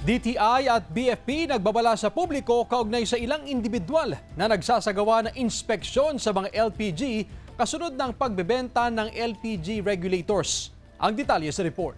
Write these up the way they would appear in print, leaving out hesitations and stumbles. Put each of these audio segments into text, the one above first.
DTI at BFP nagbabala sa publiko kaugnay sa ilang individual na nagsasagawa ng inspeksyon sa mga LPG kasunod ng pagbebenta ng LPG regulators. Ang detalye sa report.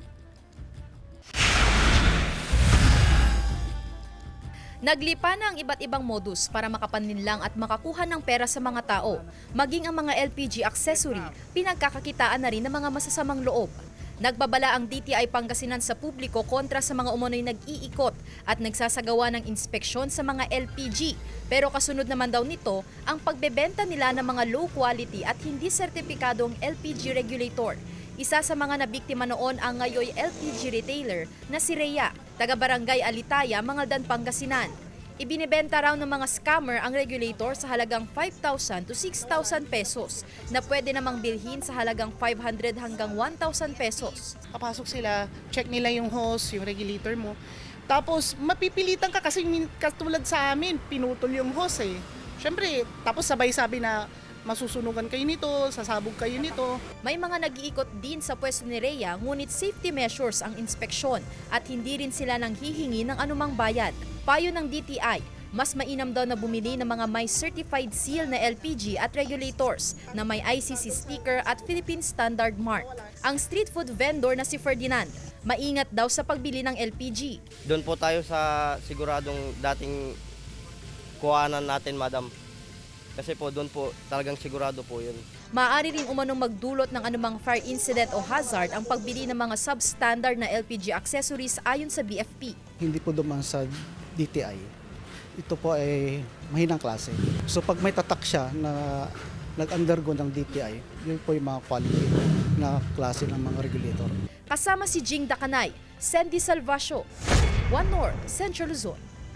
Naglipa na ang iba't ibang modus para makapanlinlang at makakuha ng pera sa mga tao. Maging ang mga LPG accessory, pinagkakakitaan na rin ng mga masasamang loob. Nagbabala ang DTI Pangasinan sa publiko kontra sa mga umunoy nag-iikot at nagsasagawa ng inspeksyon sa mga LPG. Pero kasunod naman daw nito ang pagbebenta nila ng mga low quality at hindi sertipikadong LPG regulator. Isa sa mga nabiktima noon ang ngayoy LPG retailer na si Rhea, taga-barangay Alitaya, Mangaldan, Pangasinan. Ibinibenta raw ng mga scammer ang regulator sa halagang 5,000 to 6,000 pesos na pwede namang bilhin sa halagang 500 hanggang 1,000 pesos. Papasok sila, check nila yung hose, yung regulator mo. Tapos mapipilitan ka kasi katulad sa amin, pinutol yung hose eh. Siyempre, tapos sabay sabi na masusunugan kayo nito, sasabog kayo nito. May mga nag-iikot din sa pwesto ni Rhea ngunit safety measures ang inspeksyon at hindi rin sila nang hihingi ng anumang bayad. Payo ng DTI, mas mainam daw na bumili ng mga may certified seal na LPG at regulators na may ICC sticker at Philippine Standard Mark. Ang street food vendor na si Ferdinand, maingat daw sa pagbili ng LPG. Doon po tayo sa siguradong dating kuhanan natin, madam. Kasi po doon po talagang sigurado po yun. Maaari rin umanong magdulot ng anumang fire incident o hazard ang pagbili ng mga substandard na LPG accessories ayon sa BFP. Hindi po duman sa DTI. Ito po ay mahinang klase. So pag may tatak siya na nag-undergo ng DTI, yun po yung mga quality na klase ng mga regulator. Kasama si Jing Dakanay, Sandy Salvacio, One North, Central Luzon.